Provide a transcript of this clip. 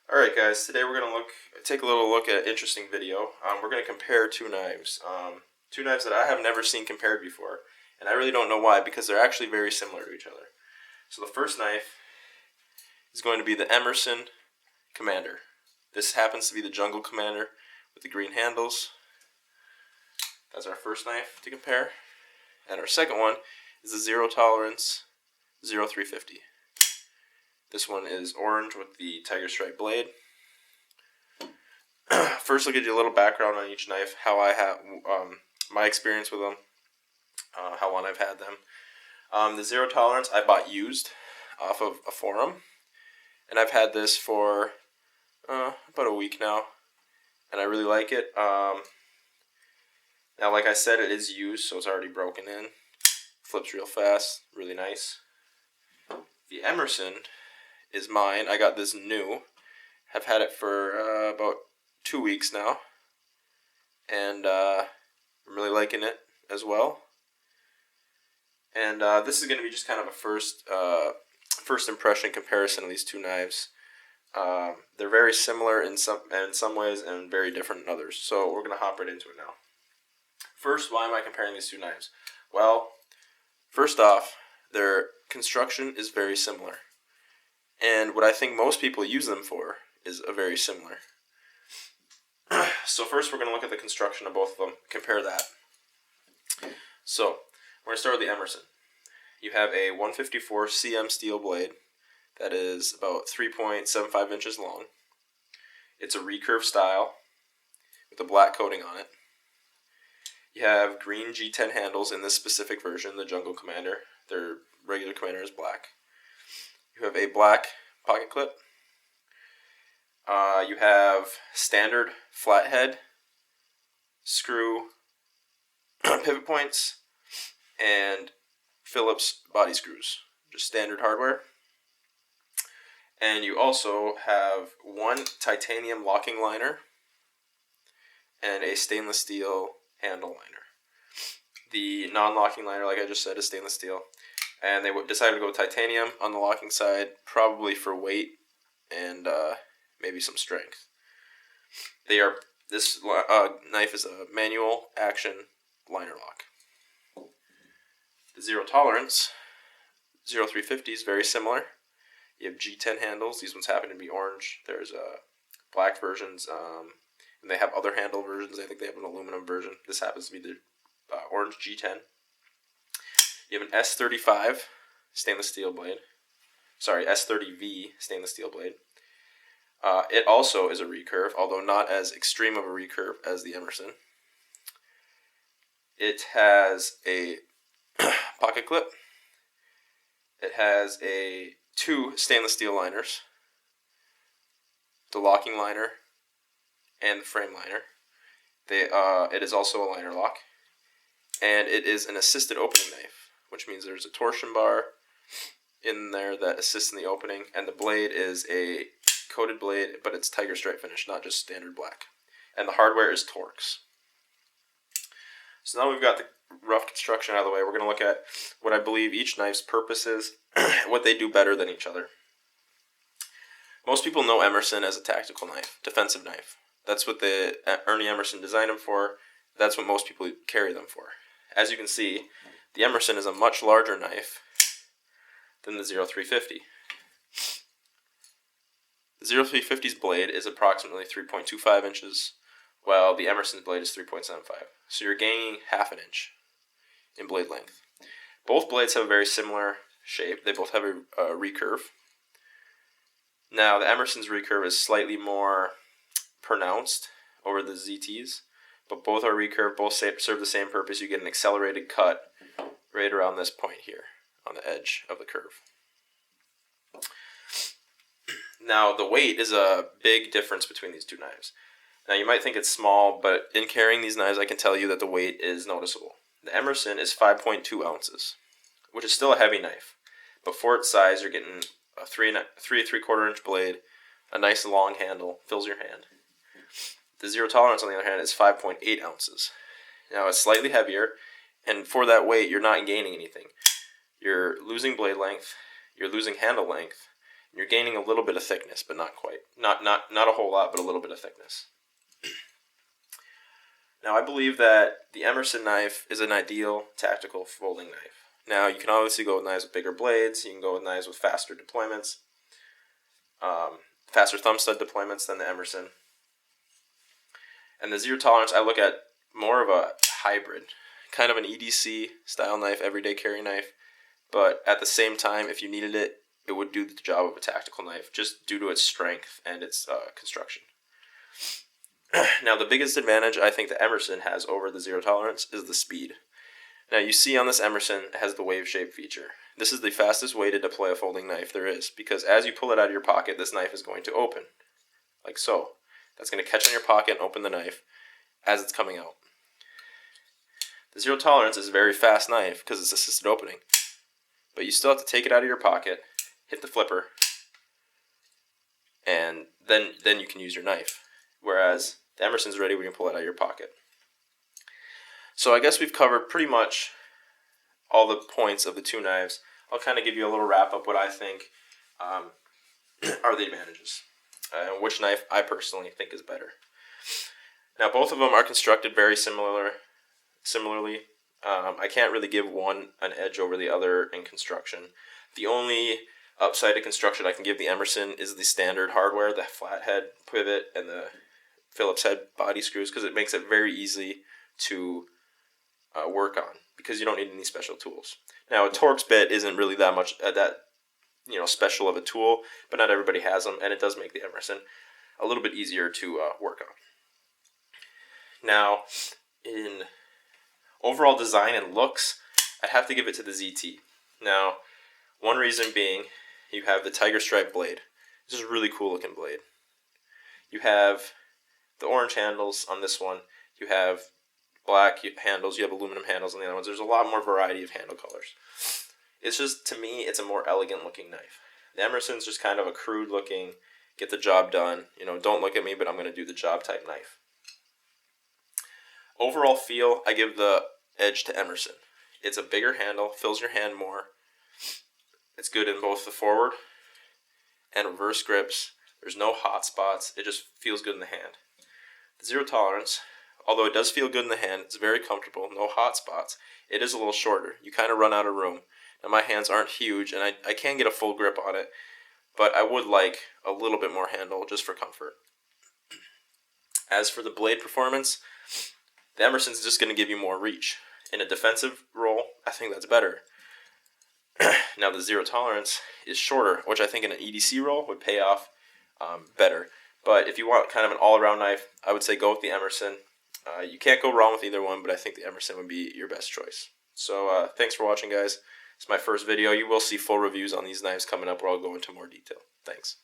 Alright guys, today we're going to take a little look at an interesting video. We're going to compare two knives. Two knives that I have never seen compared before. And I really don't know why, because they're actually very similar to each other. So the first knife is going to be the Emerson Commander. This happens to be the Jungle Commander with the green handles. That's our first knife to compare. And our second one is the Zero Tolerance 0350. This one is orange with the tiger stripe blade. First, I'll give you a little background on each knife, how I have my experience with them, how long I've had them. The Zero Tolerance I bought used off of a forum, and I've had this for about a week now, and I really like it. Now, like I said, it is used, so it's already broken in. Flips real fast, really nice. The Emerson is mine. I got this new. Have had it for about 2 weeks now, and I'm really liking it as well. And this is going to be just kind of a first impression comparison of these two knives. They're very similar in some ways and very different in others. So we're going to hop right into it now. First, why am I comparing these two knives? Well, first off, their construction is very similar. And what I think most people use them for is very similar. So first we're going to look at the construction of both of them, compare that. So we're going to start with the Emerson. You have a 154 cm steel blade that is about 3.75 inches long. It's a recurve style with a black coating on it. You have green G10 handles in this specific version, the Jungle Commander. Their regular Commander is black. You have a black pocket clip. You have standard flathead screw pivot points and Phillips body screws, just standard hardware. And you also have one titanium locking liner and a stainless steel handle liner. The non-locking liner, like I just said, is stainless steel. And they decided to go with titanium on the locking side, probably for weight and maybe some strength. This knife is a manual action liner lock. The Zero Tolerance 0350 is very similar. You have G10 handles. These ones happen to be orange. There's black versions, and they have other handle versions. I think they have an aluminum version. This happens to be the orange G10. You have an S35 stainless steel blade. Sorry, S30V stainless steel blade. It also is a recurve, although not as extreme of a recurve as the Emerson. It has a pocket clip. It has two stainless steel liners, the locking liner and the frame liner. It is also a liner lock, and it is an assisted opening knife, which means there's a torsion bar in there that assists in the opening, and the blade is a coated blade, but it's tiger stripe finish, not just standard black. And the hardware is Torx. So now we've got the rough construction out of the way. We're going to look at what I believe each knife's purpose is, what they do better than each other. Most people know Emerson as a tactical knife, defensive knife. That's what the Ernie Emerson designed them for. That's what most people carry them for. As you can see, the Emerson is a much larger knife than the 0350. The 0350's blade is approximately 3.25 inches, while the Emerson's blade is 3.75. So you're gaining half an inch in blade length. Both blades have a very similar shape. They both have a recurve. Now, the Emerson's recurve is slightly more pronounced over the ZT's, but both are recurve, both serve the same purpose. You get an accelerated cut right around this point here on the edge of the curve. Now, the weight is a big difference between these two knives. Now, you might think it's small, but in carrying these knives, I can tell you that the weight is noticeable. The Emerson is 5.2 ounces, which is still a heavy knife. But for its size, you're getting a 3.75 inch blade, a nice long handle, fills your hand. The Zero Tolerance, on the other hand, is 5.8 ounces. Now, it's slightly heavier, and for that weight, you're not gaining anything. You're losing blade length, you're losing handle length, You're gaining a little bit of thickness, but not quite. Not a whole lot, but a little bit of thickness. Now, I believe that the Emerson knife is an ideal tactical folding knife. Now, you can obviously go with knives with bigger blades. You can go with knives with faster deployments, faster thumb stud deployments than the Emerson. And the zero tolerance, I look at more of a hybrid, kind of an EDC style knife, everyday carry knife. But at the same time, if you needed it, it would do the job of a tactical knife, just due to its strength and its construction. Now, the biggest advantage I think the Emerson has over the zero tolerance is the speed. Now, you see on this Emerson, it has the wave shape feature. This is the fastest way to deploy a folding knife there is, because as you pull it out of your pocket, this knife is going to open, like so. That's going to catch on your pocket and open the knife as it's coming out. The zero tolerance is a very fast knife because it's assisted opening, but you still have to take it out of your pocket, hit the flipper, and then you can use your knife. Whereas the Emerson's ready when you pull it out of your pocket. So I guess we've covered pretty much all the points of the two knives. I'll kind of give you a little wrap up what I think are the advantages, and which knife I personally think is better. Now, both of them are constructed very similarly. I can't really give one an edge over the other in construction. The only upside to construction I can give the Emerson is the standard hardware, the flathead pivot and the Phillips head body screws, because it makes it very easy to work on, because you don't need any special tools. Now, a Torx bit isn't really that much special of a tool, but not everybody has them, and it does make the Emerson a little bit easier to work on. Now, in overall design and looks, I'd have to give it to the ZT. Now, one reason being, you have the tiger stripe blade. This is a really cool looking blade. You have the orange handles on this one. You have black handles. You have aluminum handles on the other ones. There's a lot more variety of handle colors. It's just, to me, it's a more elegant looking knife. The Emerson's just kind of a crude looking, get the job done, don't look at me, but I'm going to do the job type knife. Overall feel, I give the edge to Emerson. It's a bigger handle, fills your hand more. It's good in both the forward and reverse grips. There's no hot spots. It just feels good in the hand. The zero tolerance, although it does feel good in the hand, it's very comfortable, no hot spots. It is a little shorter. You kind of run out of room. Now, my hands aren't huge, and I can get a full grip on it, but I would like a little bit more handle just for comfort. As for the blade performance, the Emerson's just going to give you more reach. In a defensive role, I think that's better. Now, the zero tolerance is shorter, which I think in an EDC role would pay off better. But if you want kind of an all-around knife, I would say go with the Emerson. You can't go wrong with either one, but I think the Emerson would be your best choice. So thanks for watching, guys. It's my first video. You will see full reviews on these knives coming up where I'll go into more detail. Thanks.